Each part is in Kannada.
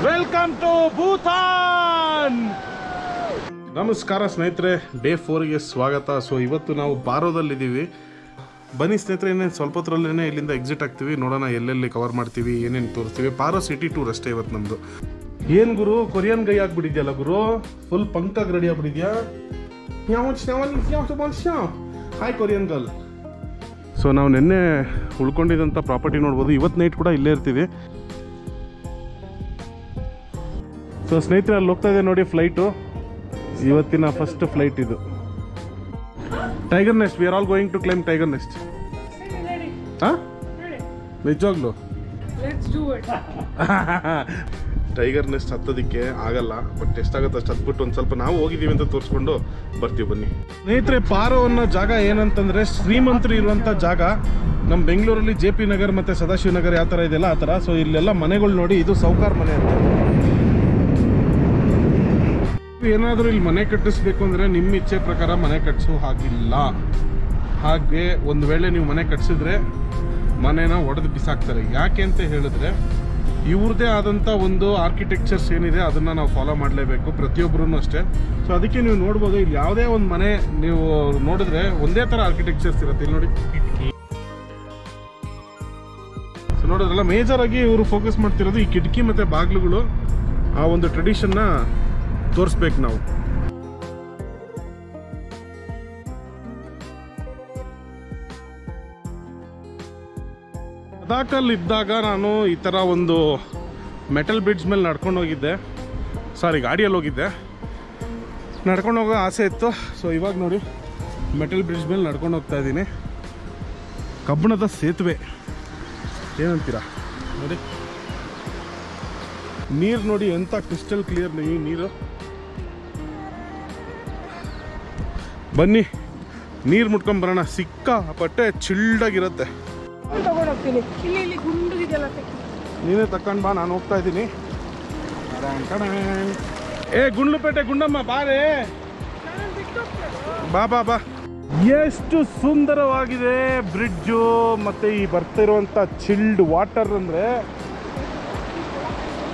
Welcome to Bhutan. ನಮಸ್ಕಾರ ಸ್ನೇಹಿತರೆ, ಡೇ 4ಗೆ ಸ್ವಾಗತ. ಸೊ ಇವತ್ತು ನಾವು ಪಾರೋದಲ್ಲಿದ್ದೀವಿ. ಬನ್ನಿ ಸ್ನೇಹಿತರೆ, ಇನ್ನೇನು ಸ್ವಲ್ಪ ಹೊತ್ತರಲ್ಲೇ ಇಲ್ಲಿಂದ ಎಕ್ಸಿಟ್ ಆಗ್ತೀವಿ. ನೋಡೋಣ ಎಲ್ಲೆಲ್ಲಿ ಕವರ್ ಮಾಡ್ತೀವಿ, ಏನೇನು ತೋರಿಸ್ತೀವಿ. ಪಾರೋ ಸಿಟಿ ಟೂರ್ ಅಷ್ಟೇ ಇವತ್ತು ನಮ್ಮದು. ಏನು ಗುರು, ಕೊರಿಯನ್ ಗೈ ಆಗ್ಬಿಟ್ಟಿದ್ಯಲ್ಲ ಗುರು, ಫುಲ್ ಪಂಕಾಗಿ ರೆಡಿ ಆಗ್ಬಿಟ್ಟಿದ್ಯಾ. Hi Korean girl. ಸೊ ನಾವು ನಿನ್ನೆ ಉಳ್ಕೊಂಡಿದ್ದಂಥ ಪ್ರಾಪರ್ಟಿ ನೋಡ್ಬೋದು. ಇವತ್ತು ನೈಟ್ ಕೂಡ ಇಲ್ಲೇ ಇರ್ತೀವಿ. ಸೊ ಸ್ನೇಹಿತರೆ, ಅಲ್ಲಿ ಹೋಗ್ತಾ ಇದೆ ನೋಡಿ ಫ್ಲೈಟು. ಇವತ್ತಿನ ಫಸ್ಟ್ ಫ್ಲೈಟ್ ಇದು. Tiger nest. We are all going to climb tiger nest. ಹಾಂ, ನಿಜವಾಗ್ಲು ಟೈಗರ್ ನೆಸ್ಟ್ ಹತ್ತೋದಕ್ಕೆ ಆಗಲ್ಲ, ಬಟ್ ಎಷ್ಟಾಗುತ್ತೆ ಅಷ್ಟು ಹತ್ಬಿಟ್ಟು ಒಂದು ಸ್ವಲ್ಪ ನಾವು ಹೋಗಿದ್ದೀವಿ ಅಂತ ತೋರಿಸ್ಕೊಂಡು ಬರ್ತೀವಿ. ಬನ್ನಿ ಸ್ನೇಹಿತರೆ, ಪಾರೋ ಅನ್ನೋ ಜಾಗ ಏನಂತಂದರೆ ಶ್ರೀಮಂತರು ಇರುವಂಥ ಜಾಗ. ನಮ್ಮ ಬೆಂಗಳೂರಲ್ಲಿ JP ನಗರ್ ಮತ್ತು ಸದಾಶಿವ ನಗರ್ ಯಾವ ಥರ ಇದೆಯಲ್ಲ ಆ ಥರ. ಸೊ ಇಲ್ಲೆಲ್ಲ ಮನೆಗಳು ನೋಡಿ, ಇದು ಸೌಕಾರ್ ಮನೆ ಅಂತ. ಏನಾದರೂ ಇಲ್ಲಿ ಮನೆ ಕಟ್ಟಿಸ್ಬೇಕು ಅಂದರೆ ನಿಮ್ಮ ಇಚ್ಛೆ ಪ್ರಕಾರ ಮನೆ ಕಟ್ಟಿಸೋ ಹಾಗಿಲ್ಲ. ಹಾಗೆ ಒಂದು ವೇಳೆ ನೀವು ಮನೆ ಕಟ್ಟಿಸಿದ್ರೆ ಮನೆನ ಒಡೆದು ಬಿಸಾಕ್ತಾರೆ. ಯಾಕೆ ಅಂತ ಹೇಳಿದ್ರೆ, ಇವ್ರದ್ದೇ ಆದಂಥ ಒಂದು ಆರ್ಕಿಟೆಕ್ಚರ್ಸ್ ಏನಿದೆ ಅದನ್ನು ನಾವು ಫಾಲೋ ಮಾಡಲೇಬೇಕು, ಪ್ರತಿಯೊಬ್ಬರೂ ಅಷ್ಟೇ. ಸೊ ಅದಕ್ಕೆ ನೀವು ನೋಡ್ಬೋದು, ಇಲ್ಲಿ ಯಾವುದೇ ಒಂದು ಮನೆ ನೀವು ನೋಡಿದ್ರೆ ಒಂದೇ ಥರ ಆರ್ಕಿಟೆಕ್ಚರ್ಸ್ ಇರುತ್ತೆ. ಇಲ್ಲಿ ನೋಡಿ, ಸೊ ನೋಡೋದ್ರಲ್ಲ, ಮೇಜರ್ ಆಗಿ ಇವರು ಫೋಕಸ್ ಮಾಡ್ತಿರೋದು ಈ ಕಿಟಕಿ ಮತ್ತು ಬಾಗಿಲುಗಳು. ಆ ಒಂದು ಟ್ರೆಡಿಷನ್ನ ತೋರಿಸ್ಬೇಕು ನಾವು. ಲದಾಖಲ್ಲಿ ಇದ್ದಾಗ ನಾನು ಈ ಥರ ಒಂದು ಮೆಟಲ್ ಬ್ರಿಡ್ಜ್ ಮೇಲೆ ನಡ್ಕೊಂಡು ಹೋಗಿದ್ದೆ. ಗಾಡಿಯಲ್ಲಿ ಹೋಗಿದ್ದೆ. ನಡ್ಕೊಂಡು ಹೋಗೋ ಆಸೆ ಇತ್ತು. ಸೊ ಇವಾಗ ನೋಡಿ, ಮೆಟಲ್ ಬ್ರಿಡ್ಜ್ ಮೇಲೆ ನಡ್ಕೊಂಡು ಹೋಗ್ತಾ ಇದ್ದೀನಿ. ಕಬ್ಬಣದ ಸೇತುವೆ ಏನಂತೀರಾ ನೋಡಿ. ನೀರು ನೋಡಿ, ಎಂಥ ಕ್ರಿಸ್ಟಲ್ ಕ್ಲಿಯರ್ ನೀರು. ಬನ್ನಿ ನೀರು ಮುಟ್ಕೊಂಡ್ ಬರೋಣ. ಸಿಕ್ಕಾಪಟ್ಟೆ ಚಿಲ್ಡಾಗಿರುತ್ತೆ. ನೀನೇ ತಕೊಂಡ್ ಬಾ, ನಾನು ಹೋಗ್ತಾ ಇದ್ದೀನಿ. ಗುಂಡ್ಲುಪೇಟೆ ಗುಂಡಮ್ಮ ಬಾರೇ, ಬಾ ಬಾ ಬಾ. ಎಷ್ಟು ಸುಂದರವಾಗಿದೆ ಬ್ರಿಡ್ಜು, ಮತ್ತೆ ಈ ಬರ್ತಿರುವಂತ ಚಿಲ್ಡ್ ವಾಟರ್ ಅಂದ್ರೆ.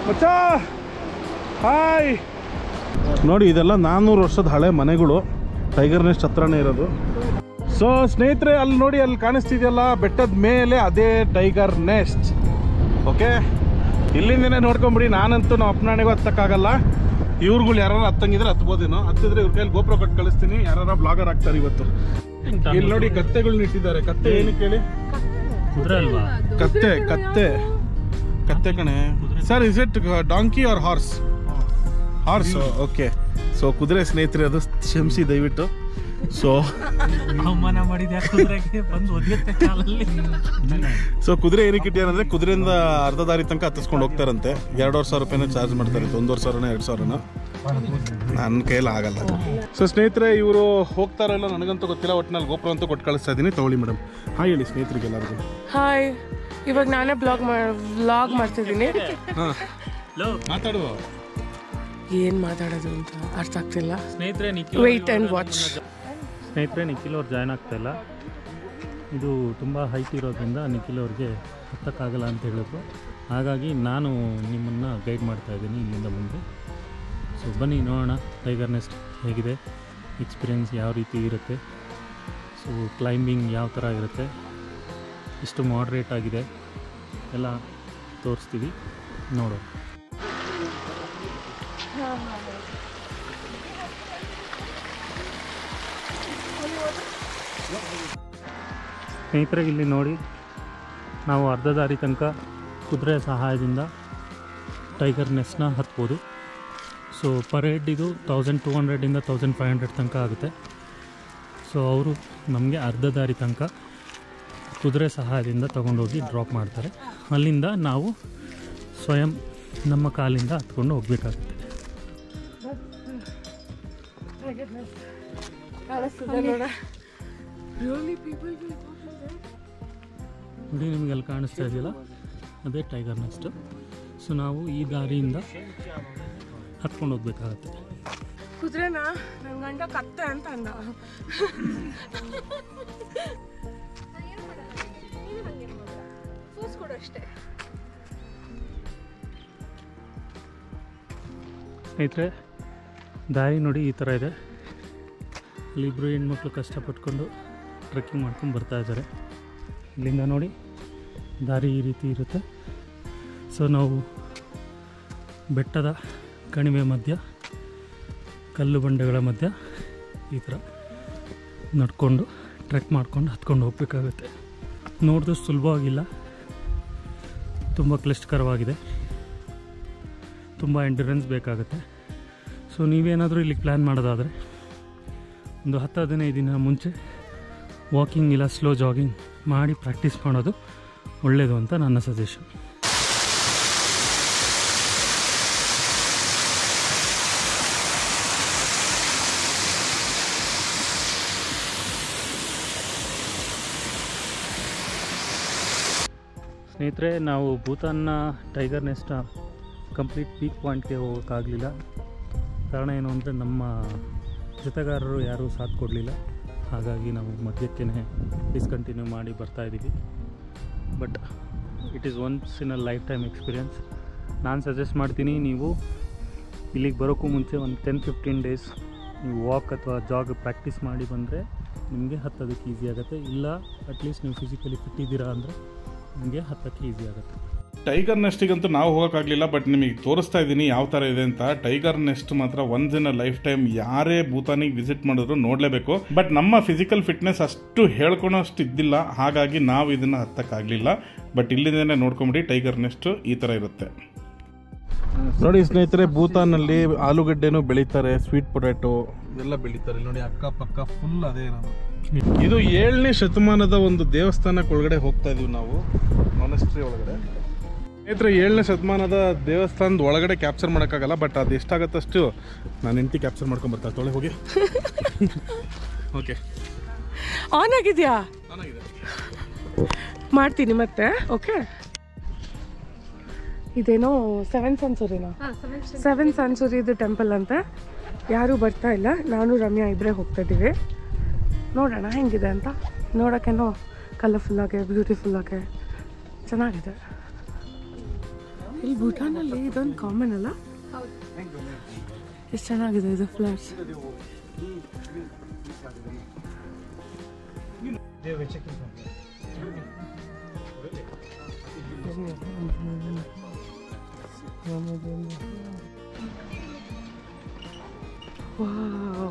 ಮಚ್ಚಾ ಹಾಯ್. ನೋಡಿ, ಇದೆಲ್ಲ 400 ವರ್ಷದ ಹಳೆ ಮನೆಗಳು. ಟೈಗರ್ ನೆಸ್ಟ್ ಹತ್ರನೇ ಇರೋದು. ಸೊ ಸ್ನೇಹಿತರೆ, ಅಲ್ಲಿ ನೋಡಿ, ಅಲ್ಲಿ ಕಾಣಿಸ್ತಿದೆಯಲ್ಲ ಬೆಟ್ಟದ ಮೇಲೆ, ಅದೇ ಟೈಗರ್ ನೆಸ್ಟ್. ಓಕೆ, ಇಲ್ಲಿಂದನೇ ನೋಡ್ಕೊಂಬಿಡಿ. ನಾನಂತೂ ನಮ್ಮ ಅಪ್ಪನಾಣೆಗೂ ಹತ್ತಕ್ಕಾಗಲ್ಲ. ಇವ್ರುಗಳು ಯಾರು ಹತ್ತಂಗಿದ್ರೆ ಹತ್ಬೋದೇನೋ. ಹತ್ತಿದ್ರೆ ಇವ್ರ ಕೈಯಲ್ಲಿ ಗೋಪ್ರ ಕೊಟ್ಟು ಕಳಿಸ್ತೀನಿ. ಯಾರು ಬ್ಲಾಗರ್ ಆಗ್ತಾರೆ ಇವತ್ತು. ಇಲ್ಲಿ ನೋಡಿ, ಕತ್ತೆಗಳನ್ನ ಇಟ್ಟಿದ್ದಾರೆ. ಕತ್ತೆ ಏನಕ್ಕೆ ಹೇಳಿ? ಕತ್ತೆ ಕತ್ತೆ ಕತ್ತೆ ಕಣೆ ಸರ್. Is it donkey or horse? Horse. Okay. So ಕುದುರೆ ಸ್ನೇಹಿತರೆ, ಅದು ಕ್ಷಮಿಸಿ ದಯವಿಟ್ಟು. ಸೊ ಅವಮಾನ ಮಾಡಿದ್ಯಾ ಕುದುರೆಗೆ, ಬಂದು ಒದಿಯುತ್ತೆ ಕಾಲಲ್ಲಿ. ಸೊ ಕುದುರೆ ಏನಕ್ಕೆ ಇಟ್ಟಿಯಾರಂದ್ರೆ, ಕುದುರೆಯಿಂದ ಅರ್ಧ ದಾರಿ ತನಕ ಹತ್ತಿಸ್ಕೊಂಡು ಹೋಗ್ತಾರಂತೆ. 2,500 ರೂಪಾಯಿನ ಚಾರ್ಜ್ ಮಾಡ್ತಾರೆ. 1,500 2,000. ನನ್ನ ಕೈಯಲ್ಲಿ ಆಗಲ್ಲ. ಸೊ ಸ್ನೇಹಿತರೆ, ಇವರು ಹೋಗ್ತಾರಲ್ಲ ನನಗಂತೂ ಗೊತ್ತಿಲ್ಲ. ಒಟ್ಟಿನಲ್ಲಿ ಗೋಪುರ ಅಂತೂ ಕೊಟ್ಟು ಕಳಿಸ್ತಾ ಇದ್ದೀನಿ. ತಗೊಳ್ಳಿ ಮೇಡಮ್. ಹಾಯ್ ಹೇಳಿ ಸ್ನೇಹಿತರಿಗೆ ಎಲ್ಲರಿಗೂ. ಹಾಯ್. ಇವಾಗ ನಾನೇ ವ್ಲಾಗ್ ಮಾಡ್ತಿದ್ದೀನಿ. ಮಾತಾಡುವ. ಏನು ಮಾತಾಡೋದು ಅಂತ ಅರ್ಥ ಆಗ್ತಿಲ್ಲ. ಸ್ನೇಹಿತರೆ, ವೇಟ್ ಆ್ಯಂಡ್ ವಾಚ್. ಸ್ನೇಹಿತರೆ, ನಿಖಿಲ್ ಅವ್ರು ಜಾಯ್ನ್ ಆಗ್ತಾಯಿಲ್ಲ. ಇದು ತುಂಬ ಹೈಟ್ ಇರೋದ್ರಿಂದ ನಿಖಿಲ್ ಅವ್ರಿಗೆ ಹತ್ತಕ್ಕಾಗಲ್ಲ ಅಂತ ಹೇಳಿದ್ರು. ಹಾಗಾಗಿ ನಾನು ನಿಮ್ಮನ್ನು ಗೈಡ್ ಮಾಡ್ತಾಯಿದ್ದೀನಿ ಇಲ್ಲಿಂದ ಮುಂದೆ. ಸೊ ಬನ್ನಿ ನೋಡೋಣ ಟೈಗರ್ ನೆಸ್ಟ್ ಹೇಗಿದೆ, ಎಕ್ಸ್ಪೀರಿಯೆನ್ಸ್ ಯಾವ ರೀತಿ ಇರುತ್ತೆ, ಸೊ ಕ್ಲೈಂಬಿಂಗ್ ಯಾವ ಥರ ಇರುತ್ತೆ, ಇಷ್ಟು ಮಾಡ್ರೇಟ್ ಆಗಿದೆ ಎಲ್ಲ ತೋರಿಸ್ತೀವಿ, ನೋಡೋಣ. ಸ್ನೇಹಿತರೆ, ಇಲ್ಲಿ ನೋಡಿ, ನಾವು ಅರ್ಧ ದಾರಿ ತನಕ ಕುದುರೆ ಸಹಾಯದಿಂದ ಟೈಗರ್ ನೆಸ್ಟ್ನ ಹತ್ಬೋದು. ಸೊ ಪರ್ ಹೆಡ್ ಇದು 1200 1500 ತನಕ ಆಗುತ್ತೆ. ಸೊ ಅವರು ನಮಗೆ ಅರ್ಧ ದಾರಿ ತನಕ ಕುದುರೆ ಸಹಾಯದಿಂದ ತಗೊಂಡೋಗಿ ಡ್ರಾಪ್ ಮಾಡ್ತಾರೆ. ಅಲ್ಲಿಂದ ನಾವು ಸ್ವಯಂ ನಮ್ಮ ಕಾಲಿಂದ ಹತ್ಕೊಂಡು ಹೋಗಬೇಕಾಗುತ್ತೆ. ನೋಡಿ, ನಿಮಗೆಲ್ಲ ಕಾಣಿಸ್ತಾ ಇದೆಯಲ್ಲ, ಅದೇ ಟೈಗರ್ ನೆಸ್ಟ್. ಸೊ ನಾವು ಈ ದಾರಿಯಿಂದ ಹತ್ಕೊಂಡು ಹೋಗ್ಬೇಕಾಗತ್ತೆ. ಕುದುರೆನ ನನ್ನ ಗಂಡ ಕತ್ತೆ ಅಂತ ಅಂದ. ಅಷ್ಟೇ. ಸ್ನೇಹಿತರೆ ದಾರಿ ನೋಡಿ ಈ ಥರ ಇದೆ. ಇಲ್ಲಿಬ್ಬರು ಹೆಣ್ಮಕ್ಳು ಕಷ್ಟಪಟ್ಕೊಂಡು ಟ್ರೆಕ್ಕಿಂಗ್ ಮಾಡ್ಕೊಂಡು ಬರ್ತಾ ಇದ್ದಾರೆ. ಇಲ್ಲಿಂದ ನೋಡಿ ದಾರಿ ಈ ರೀತಿ ಇರುತ್ತೆ. ಸೊ ನಾವು ಬೆಟ್ಟದ ಕಣಿವೆ ಮಧ್ಯ ಕಲ್ಲು ಬಂಡೆಗಳ ಮಧ್ಯ ಈ ಥರ ನಡ್ಕೊಂಡು ಟ್ರೆಕ್ ಮಾಡ್ಕೊಂಡು ಹತ್ಕೊಂಡು ಹೋಗಬೇಕಾಗುತ್ತೆ. ನೋಡಿದ್ರೆ ಸುಲಭವಾಗಿಲ್ಲ, ತುಂಬ ಕ್ಲಿಷ್ಟಕರವಾಗಿದೆ, ತುಂಬ ಎಂಡ್ಯೂರೆನ್ಸ್ ಬೇಕಾಗುತ್ತೆ. ಸೊ ನೀವೇನಾದರೂ ಇಲ್ಲಿಗೆ ಪ್ಲ್ಯಾನ್ ಮಾಡೋದಾದರೆ ಒಂದು 10-15 ದಿನ ಮುಂಚೆ ವಾಕಿಂಗ್ ಇಲ್ಲ ಸ್ಲೋ ಜಾಗಿಂಗ್ ಮಾಡಿ ಪ್ರಾಕ್ಟೀಸ್ ಮಾಡೋದು ಒಳ್ಳೆಯದು ಅಂತ ನನ್ನ ಸಜೆಷನ್. ಸ್ನೇಹಿತರೆ, ನಾವು ಭೂತಾನ್ನ ಟೈಗರ್ ನೆಸ್ಟ್ ಕಂಪ್ಲೀಟ್ ಪೀಕ್ ಪಾಯಿಂಟ್ಗೆ ಹೋಗೋಕ್ಕಾಗಲಿಲ್ಲ. ಕಾರಣ ಏನು ಅಂದರೆ ನಮ್ಮ ಜೊತೆಗಾರರು ಯಾರೂ ಸಾಥ್ ಕೊಡಲಿಲ್ಲ. ಹಾಗಾಗಿ ನಾವು ಮಧ್ಯಕ್ಕೇ ಡಿಸ್ಕಂಟಿನ್ಯೂ ಮಾಡಿ ಬರ್ತಾಯಿದ್ದೀವಿ. But it is once in a life time experience. ನಾನು ಸಜೆಸ್ಟ್ ಮಾಡ್ತೀನಿ, ನೀವು ಇಲ್ಲಿಗೆ ಬರೋಕ್ಕೂ ಮುಂಚೆ ಒಂದು 10-15 ಡೇಸ್ ನೀವು ವಾಕ್ ಅಥವಾ ಜಾಗ್ ಪ್ರಾಕ್ಟೀಸ್ ಮಾಡಿ ಬಂದರೆ ನಿಮಗೆ ಹತ್ತೋದಕ್ಕೆ ಈಸಿ ಆಗುತ್ತೆ. ಇಲ್ಲ ಅಟ್ಲೀಸ್ಟ್ ನೀವು ಫಿಸಿಕಲಿ ಫಿಟ್ ಇದ್ದೀರಾ ಅಂದರೆ ನಿಮಗೆ ಹತ್ತಕ್ಕೆ ಈಸಿ ಆಗುತ್ತೆ. ಟೈಗರ್ ನೆಸ್ಟಿಗಂತೂ ನಾವು ಹೋಗೋಕ್ಕಾಗಲಿಲ್ಲ, ಬಟ್ ನಿಮಗೆ ತೋರಿಸ್ತಾ ಇದ್ದೀನಿ ಯಾವ ಥರ ಇದೆ ಅಂತ. ಟೈಗರ್ ನೆಸ್ಟ್ ಮಾತ್ರ once in a life time ಯಾರೇ ಭೂತಾನಿಗೆ ವಿಸಿಟ್ ಮಾಡಿದ್ರು ನೋಡಲೇಬೇಕು. ಬಟ್ ನಮ್ಮ ಫಿಸಿಕಲ್ ಫಿಟ್ನೆಸ್ ಅಷ್ಟು ಹೇಳ್ಕೊಳೋಷ್ಟು ಇದ್ದಿಲ್ಲ, ಹಾಗಾಗಿ ನಾವು ಇದನ್ನು ಹತ್ತಕ್ಕಾಗಲಿಲ್ಲ. ಬಟ್ ಇಲ್ಲಿಂದನೇ ನೋಡ್ಕೊಂಬಿಡಿ, ಟೈಗರ್ ನೆಸ್ಟ್ ಈ ಥರ ಇರುತ್ತೆ. ನೋಡಿ ಸ್ನೇಹಿತರೆ, ಭೂತಾನಲ್ಲಿ ಆಲೂಗಡ್ಡೆನೂ ಬೆಳೀತಾರೆ, ಸ್ವೀಟ್ ಪೊಟ್ಯಾಟೊ ಎಲ್ಲ ಬೆಳೀತಾರೆ. ನೋಡಿ ಅಕ್ಕಪಕ್ಕ ಫುಲ್ ಅದೇ ಇರೋದು. ಇದು 7ನೇ ಶತಮಾನದ ಒಂದು ದೇವಸ್ಥಾನಕ್ಕೆ ಒಳಗಡೆ ಹೋಗ್ತಾ ಇದೀವಿ ನಾವು, ಮಾನೆಸ್ಟ್ರಿ ಒಳಗಡೆ. ಸ್ನೇಹಿತರೆ, 7ನೇ ಶತಮಾನದ ದೇವಸ್ಥಾನದ ಒಳಗಡೆ ಕ್ಯಾಪ್ಚರ್ ಮಾಡೋಕ್ಕಾಗಲ್ಲ, ಬಟ್ ಅದು ಎಷ್ಟಾಗತ್ತಷ್ಟು ನಾನು ಹೆಂಡತಿ ಕ್ಯಾಪ್ಚರ್ ಮಾಡ್ಕೊಂಡು ಬರ್ತಾ ತೊಳೆ ಹೋಗಿ. ಓಕೆ, ಆನ್ ಆಗಿದೆಯಾ? ಚೆನ್ನಾಗಿದೆ, ಮಾಡ್ತೀನಿ ಮತ್ತೆ. ಓಕೆ, ಇದೇನೋ 7 ಸೆಂಚುರಿನಾ? 7 ಸೆಂಚುರಿದು ಟೆಂಪಲ್ ಅಂತೆ. ಯಾರೂ ಬರ್ತಾ ಇಲ್ಲ, ನಾನು ರಮ್ಯಾ ಇಬ್ಬರೇ ಹೋಗ್ತಾ ಇದ್ದೀವಿ. ನೋಡೋಣ ಹೆಂಗಿದೆ ಅಂತ. ನೋಡೋಕ್ಕೇನೋ ಕಲರ್ಫುಲ್ಲಾಗೆ ಬ್ಯೂಟಿಫುಲ್ಲಾಗೆ ಚೆನ್ನಾಗಿದೆ. ಇಲ್ಲಿ ಭೂಟಾನಲ್ಲಿ ಇದೊಂದು ಕಾಮನ್ ಅಲ್ಲ? ಎಷ್ಟು ಚೆನ್ನಾಗಿದೆ ಇದು flowers. Wow.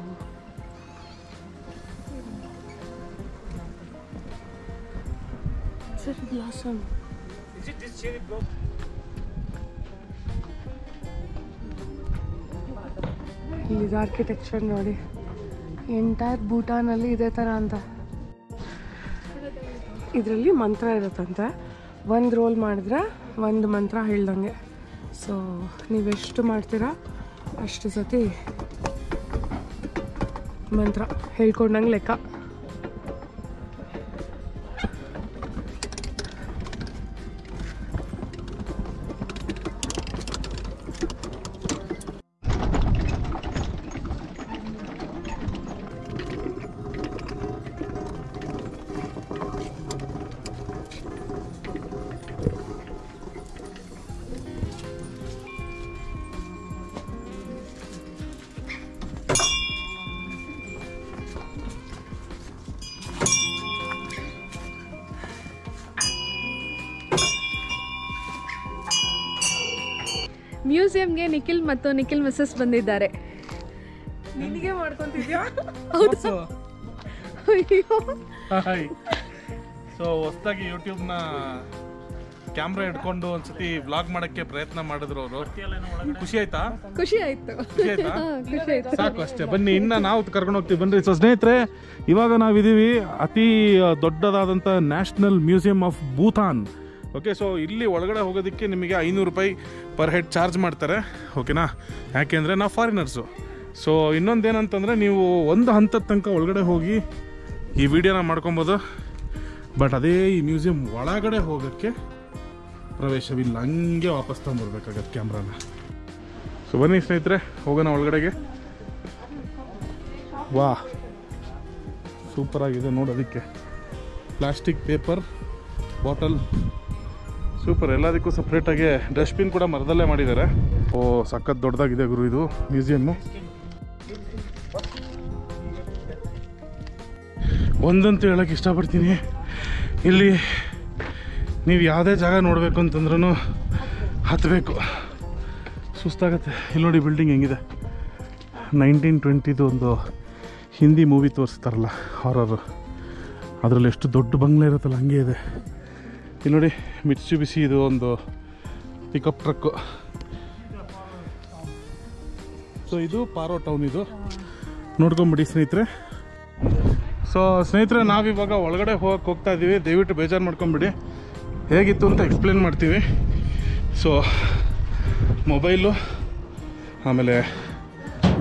Cherry blossom. Is it this cherry blossom? ಇಲ್ಲಿದು ಆರ್ಕಿಟೆಕ್ಚರ್ ನೋಡಿ, ಎಂಟೈರ್ ಭೂಟಾನಲ್ಲಿ ಇದೇ ಥರ ಅಂತ. ಇದರಲ್ಲಿ ಮಂತ್ರ ಇರುತ್ತಂತೆ. ಒಂದು ರೋಲ್ ಮಾಡಿದ್ರೆ ಒಂದು ಮಂತ್ರ ಹೇಳ್ದಂಗೆ. ಸೊ ನೀವೆಷ್ಟು ಮಾಡ್ತೀರಾ ಅಷ್ಟು ಸತಿ ಮಂತ್ರ ಹೇಳ್ಕೊಂಡಂಗೆ ಲೆಕ್ಕ. ಮ್ಯೂಸಿಯಂಗೆ ನಿಖಿಲ್ ಮತ್ತು ನಿಖಿಲ್ ಮಿಸಸ್ ಬಂದಿದ್ದಾರೆ. ನಿನಗೆ ಮಾಡ್ಕೊಂತಿದ್ಯಾ? ಹೌದು. ಅಯ್ಯೋ, ಹಾಯ್. ಸೊ ಹೊಸದಾಗಿ ಯೂಟ್ಯೂಬ್ನ ಕ್ಯಾಮ್ರಾ ಹಿಡ್ಕೊಂಡು ಒಂದ್ಸತಿ ವ್ಲಾಗ್ ಮಾಡೋಕ್ಕೆ ಪ್ರಯತ್ನ ಮಾಡಿದ್ರು ಅವರು. ಖುಷಿ ಆಯ್ತಾ? ಖುಷಿ ಆಯ್ತು. ಖುಷಿ ಆಯ್ತಾ? ಖುಷಿ ಆಯ್ತು. ಸಾಕು ಅಷ್ಟೇ, ಬನ್ನಿ ಇನ್ನು ನಾವು ಕರ್ಕೊಂಡು ಹೋಗ್ತೀವಿ ಬನ್ನಿ. ಸೊ ಸ್ನೇಹಿತರೆ, ಇವಾಗ ನಾವಿದ್ದೀವಿ ಅತಿ ದೊಡ್ಡದಾದಂಥ national museum of Bhutan. Okay, so ಇಲ್ಲಿ ಒಳಗಡೆ ಹೋಗೋದಕ್ಕೆ ನಿಮಗೆ 500 ರೂಪಾಯಿ ಪರ್ ಹೆಡ್ ಚಾರ್ಜ್ ಮಾಡ್ತಾರೆ. ಓಕೆನಾ? ಯಾಕೆಂದರೆ ನಾವು ಫಾರಿನರ್ಸು. ಸೊ ಇನ್ನೊಂದೇನಂತಂದರೆ ನೀವು ಒಂದು ಹಂತದ ತನಕ ಒಳಗಡೆ ಹೋಗಿ ಈ ವಿಡಿಯೋನ ಮಾಡ್ಕೊಬೋದು. ಬಟ್ ಅದೇ ಈ ಮ್ಯೂಸಿಯಂ ಒಳಗಡೆ ಹೋಗೋಕ್ಕೆ ಪ್ರವೇಶವಿಲ್ಲ, ಹಂಗೆ ವಾಪಸ್ ತೊಗೊಂಬರ್ಬೇಕಾಗತ್ತೆ ಕ್ಯಾಮ್ರಾನ. ಸೊ ಬನ್ನಿ ಸ್ನೇಹಿತರೆ, ಹೋಗೋಣ ಒಳಗಡೆಗೆ. ವಾ, ಸೂಪರಾಗಿದೆ ನೋಡೋದಕ್ಕೆ. Plastic, paper, bottle, super. ಎಲ್ಲದಕ್ಕೂ ಸಪ್ರೇಟಾಗಿ ಡಸ್ಟ್ಬಿನ್ ಕೂಡ ಮರದಲ್ಲೇ ಮಾಡಿದ್ದಾರೆ. ಓ ಸಖತ್ ದೊಡ್ಡದಾಗಿದೆ ಗುರು ಇದು ಮ್ಯೂಸಿಯಮ್ಮು. ಒಂದಂತೂ ಹೇಳೋಕ್ಕೆ ಇಷ್ಟಪಡ್ತೀನಿ, ಇಲ್ಲಿ ನೀವು ಯಾವುದೇ ಜಾಗ ನೋಡಬೇಕು ಅಂತಂದ್ರೂ ಹತ್ತಬೇಕು, ಸುಸ್ತಾಗತ್ತೆ. ಇಲ್ಲಿ ನೋಡಿ ಬಿಲ್ಡಿಂಗ್ ಹೆಂಗಿದೆ, 1920 ಒಂದು ಹಿಂದಿ ಮೂವಿ ತೋರಿಸ್ತಾರಲ್ಲ ಹಾರರು, ಅದರಲ್ಲಿ ಎಷ್ಟು ದೊಡ್ಡ ಬಂಗ್ಲೆ ಇರುತ್ತಲ್ಲ ಹಂಗೆ ಇದೆ. ಇಲ್ಲಿ ನೋಡಿ ಮಿಟ್ಸುಬಿಸಿ ಇದು ಒಂದು ಪಿಕಪ್ ಟ್ರಕ್ಕು. ಸೊ ಇದು ಪಾರೋ ಟೌನ್, ಇದು ನೋಡ್ಕೊಂಬಿಡಿ ಸ್ನೇಹಿತರೆ. ಸೊ ಸ್ನೇಹಿತರೆ ನಾವಿವಾಗ ಒಳಗಡೆ ಹೋಗ್ತಾ ಇದ್ದೀವಿ, ದಯವಿಟ್ಟು ಬೇಜಾರು ಮಾಡ್ಕೊಂಬಿಡಿ, ಹೇಗಿತ್ತು ಅಂತ ಎಕ್ಸ್ಪ್ಲೇನ್ ಮಾಡ್ತೀವಿ. ಸೊ ಮೊಬೈಲು ಆಮೇಲೆ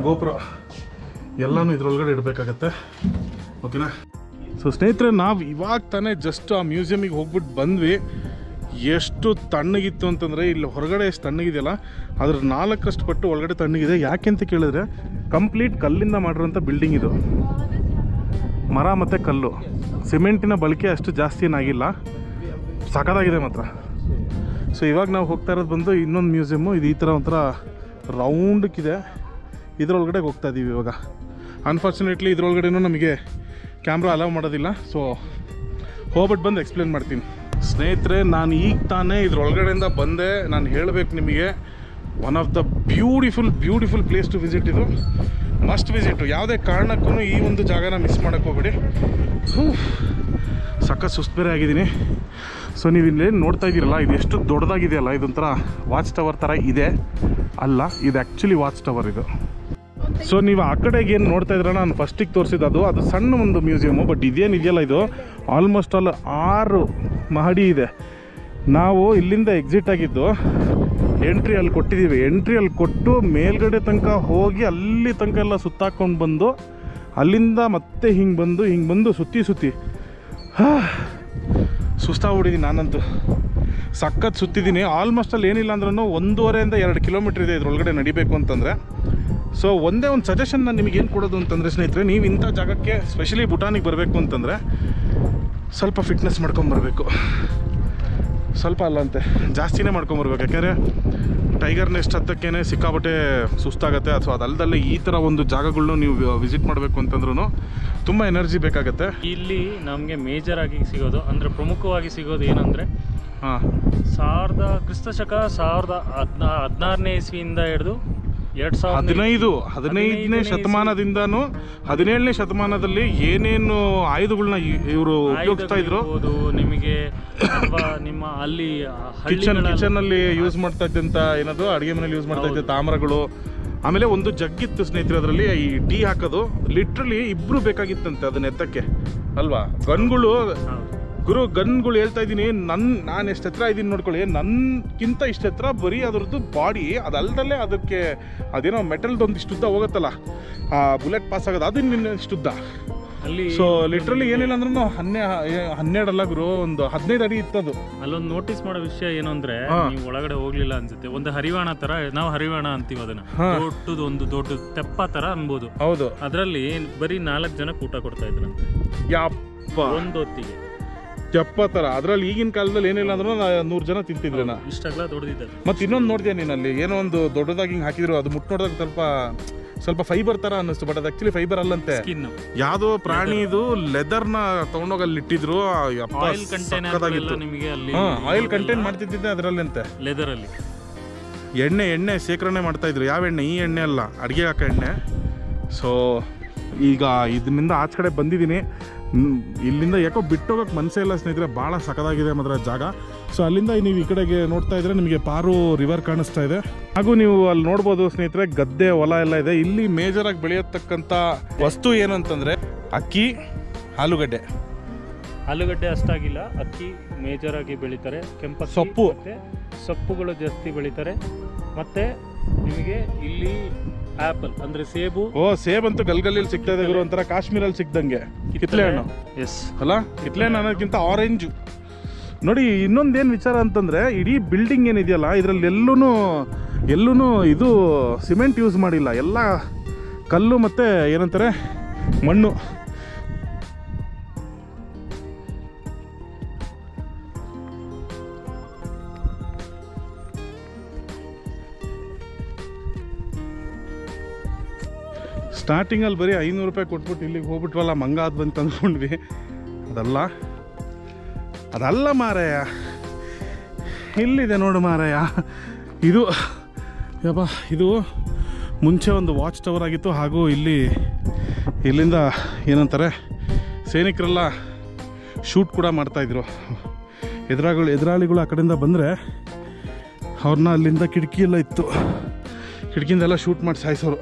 ಗೋಪುರ ಎಲ್ಲನೂ ಇದ್ರೊಳಗಡೆ ಇಡಬೇಕಾಗತ್ತೆ, ಓಕೆನಾ. ಸೊ ಸ್ನೇಹಿತರೆ ನಾವು ಇವಾಗ ತಾನೇ ಜಸ್ಟ್ ಆ ಮ್ಯೂಸಿಯಮಿಗೆ ಹೋಗ್ಬಿಟ್ಟು ಬಂದ್ವಿ. ಎಷ್ಟು ತಣ್ಣಗಿತ್ತು ಅಂತಂದರೆ ಇಲ್ಲಿ ಹೊರಗಡೆ ಎಷ್ಟು ತಣ್ಣಗಿದೆಯಲ್ಲ ಅದ್ರ 4 ಪಟ್ಟು ಒಳಗಡೆ ತಣ್ಣಗಿದೆ. ಯಾಕೆ ಅಂತ ಕೇಳಿದ್ರೆ ಕಂಪ್ಲೀಟ್ ಕಲ್ಲಿಂದ ಮಾಡಿರೋಂಥ ಬಿಲ್ಡಿಂಗ್ ಇದು, ಮರ ಮತ್ತು ಕಲ್ಲು, ಸಿಮೆಂಟಿನ ಬಳಕೆ ಅಷ್ಟು ಜಾಸ್ತಿ ಏನಾಗಿಲ್ಲ, ಸಖತ್ತಾಗಿದೆ ಮಾತ್ರ. ಸೊ ಇವಾಗ ನಾವು ಹೋಗ್ತಾ ಇರೋದು ಬಂದು ಇನ್ನೊಂದು ಮ್ಯೂಸಿಯಮ್ಮು, ಇದು ಈ ಥರ ಒಂಥರ ರೌಂಡಕ್ಕಿದೆ, ಇದರೊಳಗಡೆ ಹೋಗ್ತಾ ಇದ್ದೀವಿ ಇವಾಗ. ಅನ್ಫಾರ್ಚುನೇಟ್ಲಿ ಇದರೊಳಗಡೆನೂ ನಮಗೆ ಕ್ಯಾಮ್ರಾ ಅಲೌ ಮಾಡೋದಿಲ್ಲ, ಸೊ ಹೋಗ್ಬಿಟ್ಟು ಬಂದು ಎಕ್ಸ್ಪ್ಲೇನ್ ಮಾಡ್ತೀನಿ. ಸ್ನೇಹಿತರೆ ನಾನು ಈಗ ತಾನೇ ಇದ್ರೊಳಗಡೆಯಿಂದ ಬಂದೆ. ನಾನು ಹೇಳಬೇಕು ನಿಮಗೆ, one of the beautiful place to visit, ಇದು ಮಸ್ಟ್ ವಿಸಿಟು. ಯಾವುದೇ ಕಾರಣಕ್ಕೂ ಈ ಒಂದು ಜಾಗನ ಮಿಸ್ ಮಾಡೋಕ್ಕೆ ಹೋಗ್ಬೇಡಿ. ಸಖತ್ ಸುಸ್ತು ಬೇರೆ ಆಗಿದ್ದೀನಿ. ಸೊ ನೀವು ಇಲ್ಲೇನು ನೋಡ್ತಾ ಇದ್ದೀರಲ್ಲ, ಇದು ಎಷ್ಟು ದೊಡ್ಡದಾಗಿದೆಯಲ್ಲ, ಇದೊಂಥರ ವಾಚ್ ಟವರ್ ಥರ ಇದೆ ಅಲ್ಲ, ಇದು ಆ್ಯಕ್ಚುಲಿ ವಾಚ್ ಟವರ್ ಇದು. ಸೊ ನೀವು ಆ ಕಡೆಗೆ ಏನು ನೋಡ್ತಾ ಇದ್ರೆ ನಾನು ಫಸ್ಟಿಗೆ ತೋರಿಸಿದ್ದು ಅದು ಸಣ್ಣ ಒಂದು ಮ್ಯೂಸಿಯಮ್ಮು. ಬಟ್ ಇದೇನಿದೆಯಲ್ಲ ಇದು ಆಲ್ಮೋಸ್ಟ್ ಆಲ್ 6 ಮಹಡಿ ಇದೆ. ನಾವು ಇಲ್ಲಿಂದ ಎಕ್ಸಿಟ್ ಆಗಿದ್ದು ಎಂಟ್ರಿ ಅಲ್ಲಿ ಕೊಟ್ಟಿದ್ದೀವಿ, ಎಂಟ್ರಿ ಅಲ್ಲಿ ಕೊಟ್ಟು ಮೇಲ್ಗಡೆ ತನಕ ಹೋಗಿ ಅಲ್ಲಿ ತನಕ ಎಲ್ಲ ಸುತ್ತಾಕೊಂಡು ಬಂದು ಅಲ್ಲಿಂದ ಮತ್ತೆ ಹಿಂಗೆ ಬಂದು ಸುತ್ತಿ ಸುಸ್ತಾಗ್ಬಿಟ್ಟಿದ್ದೀನಿ ನಾನಂತೂ. ಸಖತ್ ಸುತ್ತಿದ್ದೀನಿ. ಆಲ್ಮೋಸ್ಟ್ ಅಲ್ಲಿ ಏನಿಲ್ಲ ಅಂದ್ರೂ 1.5 2 ಕಿಲೋಮೀಟ್ರ್ ಇದೆ ಇದ್ರೊಳಗಡೆ ನಡಿಬೇಕು ಅಂತಂದರೆ. ಸೊ ಒಂದೇ ಒಂದು ಸಜೆಷನ್ ನಾನು ನಿಮಗೇನು ಕೊಡೋದು ಅಂತಂದರೆ ಸ್ನೇಹಿತರೆ, ನೀವು ಇಂಥ ಜಾಗಕ್ಕೆ ಸ್ಪೆಷಲಿ ಭೂಟಾನಿಗೆ ಬರಬೇಕು ಅಂತಂದರೆ ಸ್ವಲ್ಪ ಫಿಟ್ನೆಸ್ ಮಾಡ್ಕೊಂಬರ್ಬೇಕು. ಸ್ವಲ್ಪ ಅಲ್ಲ ಅಂತೆ, ಜಾಸ್ತಿನೇ ಮಾಡ್ಕೊಂಬರ್ಬೇಕು. ಯಾಕೆಂದರೆ ಟೈಗರ್ ನೆಸ್ಟ್ ಹತ್ತಕ್ಕೇ ಸಿಕ್ಕಾಬಟ್ಟೆ ಸುಸ್ತಾಗತ್ತೆ. ಅಥವಾ ಅದಲ್ಲದಲ್ಲೇ ಈ ಥರ ಒಂದು ಜಾಗಗಳನ್ನೂ ನೀವು ವಿಸಿಟ್ ಮಾಡಬೇಕು ಅಂತಂದ್ರೂ ತುಂಬ ಎನರ್ಜಿ ಬೇಕಾಗತ್ತೆ. ಇಲ್ಲಿ ನಮಗೆ ಮೇಜರ್ ಆಗಿ ಸಿಗೋದು ಅಂದರೆ ಪ್ರಮುಖವಾಗಿ ಸಿಗೋದು ಏನಂದರೆ ಹಾಂ, ಕ್ರಿಸ್ತಶಕ 1016ನೇ ಇಸ್ವಿಯಿಂದ ಹಿಡಿದು 15ನೇ ಶತಮಾನದಿಂದನೂ 17ನೇ ಶತಮಾನದಲ್ಲಿ ಏನೇನು ಆಯುಧಗಳನ್ನ ಇವರು ಉಪಯೋಗಿಸ್ತಾ ಇದ್ರು, ನಿಮಗೆ ನಿಮ್ಮ ಅಲ್ಲಿ ಕಿಚನ್ ಅಲ್ಲಿ ಯೂಸ್ ಮಾಡ್ತಾ ಇದ್ದಂತ ಏನದು ಅಡುಗೆ ಮನೇಲಿ ಯೂಸ್ ಮಾಡ್ತಾ ಇದ್ದ ತಾಮ್ರಗಳು. ಆಮೇಲೆ ಒಂದು ಜಗ್ಗಿತ್ತು ಸ್ನೇಹಿತರೆ, ಅದರಲ್ಲಿ ಈ ಟೀ ಹಾಕೋದು ಲಿಟ್ರಲಿ 2 ಬೇಕಾಗಿತ್ತಂತೆ ಅದನ್ನ ಎತ್ತಕ್ಕೆ ಅಲ್ವಾ. ಗನ್ಗಳು ಗುರು, ಗನ್ಗಳು ಹೇಳ್ತಾ ಇದ್ದೀನಿ, ನಾನು ಎಷ್ಟು ಎತ್ತರ ಇದ್ದೀನಿ ನೋಡ್ಕೊಳ್ಳಿ, ನನ್ಗಿಂತ ಇಷ್ಟು ಎತ್ತರ ಬರೀ ಅದರದ್ದು ಬಾಡಿ, ಅದಲ್ದಲ್ಲೇ ಅದಕ್ಕೆ ಅದೇನೋ ಮೆಟಲ್ದು ಒಂದಿಷ್ಟುದ್ದ ಹೋಗುತ್ತಲ್ಲ, ಆ ಬುಲೆಟ್ ಪಾಸ್ ಆಗೋದು ಅದು ಇನ್ನಿಷ್ಟುದ್ದ ಅಲ್ಲಿ. ಸೊ ಲಿಟ್ರಲಿ ಏನಿಲ್ಲ ಅಂದ್ರೂ 12 ಅಲ್ಲ ಗುರು, ಒಂದು 15 ಅಡಿ ಇತ್ತದು. ಅಲ್ಲೊಂದು ನೋಟಿಸ್ ಮಾಡೋ ವಿಷಯ ಏನು ಅಂದ್ರೆ, ನೀವು ಒಳಗಡೆ ಹೋಗ್ಲಿಲ್ಲ ಅನ್ಸುತ್ತೆ, ಒಂದು ಹರಿವಾಣ ತರ, ನಾವು ಹರಿವಾಣ ಅಂತೀವಿ ಅದನ್ನ, ದೊಡ್ಡ ತೆಪ್ಪ ತರ ಅನ್ಬೋದು. ಹೌದು, ಅದರಲ್ಲಿ ಬರೀ 4 ಜನಕ್ಕೆ ಊಟ ಕೊಡ್ತಾ ಇದ್ರಂತೆ ಒಂದು ಹೊತ್ತಿಗೆ, ತೆಪ್ಪ ತರ. ಅದ್ರಲ್ಲಿ ಈಗಿನ ಕಾಲದಲ್ಲಿ ಏನಿಲ್ಲ ಅಂದ್ರೂ 100 ಜನ ತಿಂತಿದ್ರೇನ, ಇಷ್ಟೆಲ್ಲ ದೊಡ್ಡದಿದ್ದಾರೆ. ಮತ್ತೆ ಇನ್ನೊಂದು ನೋಡಿದೆ ನೀನಲ್ಲಿ, ಏನೋ ಒಂದು ದೊಡ್ಡದಾಗಿ ಹಿಂಗೆ ಹಾಕಿದ್ರು, ಅದು ಮುಟ್ಟು ನೋಡಿದಾಗ ಸ್ವಲ್ಪ ಫೈಬರ್ ತರ ಅನ್ನಿಸ್ತು. ಬಟ್ ಅದು ಆಕ್ಚುಲಿ ಫೈಬರ್ ಅಲ್ಲಂತೆ, ಯಾವುದೋ ಪ್ರಾಣಿದು ಲೆದರ್ನ ತಗೊಂಡೋಗಿ ಅಲ್ಲಿ ಇಟ್ಟಿದ್ರು. ಆಯಿಲ್ ಕಂಟೈನ್ ಮಾಡ್ತಿದ್ದೆ ಅದರಲ್ಲಿ ಅಂತೆ, ಲೆದರ್ ಅಲ್ಲಿ ಎಣ್ಣೆ ಶೇಖರಣೆ ಮಾಡ್ತಾ ಇದ್ರು. ಯಾವ ಎಣ್ಣೆ? ಈ ಎಣ್ಣೆ ಅಲ್ಲ, ಅಡುಗೆ ಹಾಕೋ ಎಣ್ಣೆ. ಸೊ ಈಗ ಇದರಿಂದ ಆಚೆ ಕಡೆ ಬಂದಿದ್ದೀನಿ, ಇಲ್ಲಿಂದ ಯಾಕೋ ಬಿಟ್ಟೋಗಕ್ಕೆ ಮನಸ್ಸೇ ಇಲ್ಲ ಸ್ನೇಹಿತರೆ, ಭಾಳ ಸಖತ್ತಾಗಿದೆ ಮಾತ್ರ ಜಾಗ. ಸೊ ಅಲ್ಲಿಂದ ನೀವು ಈ ಕಡೆಗೆ ನೋಡ್ತಾ ಇದ್ರೆ ನಿಮಗೆ ಪಾರು ರಿವರ್ ಕಾಣಿಸ್ತಾ ಇದೆ. ಹಾಗೂ ನೀವು ಅಲ್ಲಿ ನೋಡ್ಬೋದು ಸ್ನೇಹಿತರೆ, ಗದ್ದೆ ಹೊಲ ಎಲ್ಲ ಇದೆ. ಇಲ್ಲಿ ಮೇಜರ್ ಆಗಿ ಬೆಳೆಯತಕ್ಕಂಥ ವಸ್ತು ಏನಂತಂದ್ರೆ ಅಕ್ಕಿ, ಆಲೂಗಡ್ಡೆ ಅಷ್ಟಾಗಿಲ್ಲ, ಅಕ್ಕಿ ಮೇಜರ್ ಆಗಿ ಬೆಳೀತಾರೆ. ಕೆಂಪಕ್ಕಿ, ಸೊಪ್ಪು, ಸೊಪ್ಪುಗಳು ಜಾಸ್ತಿ ಬೆಳೀತಾರೆ. ಮತ್ತೆ ನಿಮಗೆ ಇಲ್ಲಿ ಆಪಲ್ ಅಂದ್ರೆ ಸೇಬು. ಸೇಬ್ ಅಂತೂ ಗಲ್ಗಲ್ಲಿ ಸಿಗ್ತಾ ಇದೆ ಗುರು, ಒಂಥರ ಕಾಶ್ಮೀರಲ್ಲಿ ಸಿಕ್ದಂಗೆ. ಕಿತ್ಲೆ ಹಣ್ಣು ಅಲ್ಲ, ಕಿತ್ಲೆ ಹಣ್ಣು ಅನ್ನೋದಕ್ಕಿಂತ ಆರೆಂಜು. ನೋಡಿ ಇನ್ನೊಂದೇನು ವಿಚಾರ ಅಂತಂದ್ರೆ, ಇಡೀ ಬಿಲ್ಡಿಂಗ್ ಏನಿದೆಯಲ್ಲ ಇದರಲ್ಲಿ ಎಲ್ಲೂ ಇದು ಸಿಮೆಂಟ್ ಯೂಸ್ ಮಾಡಿಲ್ಲ, ಎಲ್ಲ ಕಲ್ಲು ಮತ್ತೆ ಏನಂತಾರೆ ಮಣ್ಣು. ಸ್ಟಾರ್ಟಿಂಗಲ್ಲಿ ಬರೀ 500 ರೂಪಾಯಿ ಕೊಟ್ಬಿಟ್ಟು ಇಲ್ಲಿಗೆ ಹೋಗ್ಬಿಟ್ವಲ್ಲ ಮಂಗ ಅದು ಬಂದು ತಂದ್ಕೊಂಡ್ವಿ. ಅದಲ್ಲ ಮಾರಾಯ, ಇಲ್ಲಿದೆ ನೋಡು ಮಾರಾಯ. ಇದು ಮುಂಚೆ ಒಂದು ವಾಚ್ ಟವರ್ ಆಗಿತ್ತು. ಹಾಗೂ ಇಲ್ಲಿಂದ ಏನಂತಾರೆ, ಸೈನಿಕರೆಲ್ಲ ಶೂಟ್ ಕೂಡ ಮಾಡ್ತಾಯಿದ್ರು. ಎದುರಾಳಿಗಳು ಆ ಕಡೆಯಿಂದ ಬಂದರೆ ಅವ್ರನ್ನ ಅಲ್ಲಿಂದ ಕಿಟಕಿ ಎಲ್ಲ ಇತ್ತು, ಕಿಟಕಿಯಿಂದೆಲ್ಲ ಶೂಟ್ ಮಾಡಿ ಸಾಯಿಸೋರು.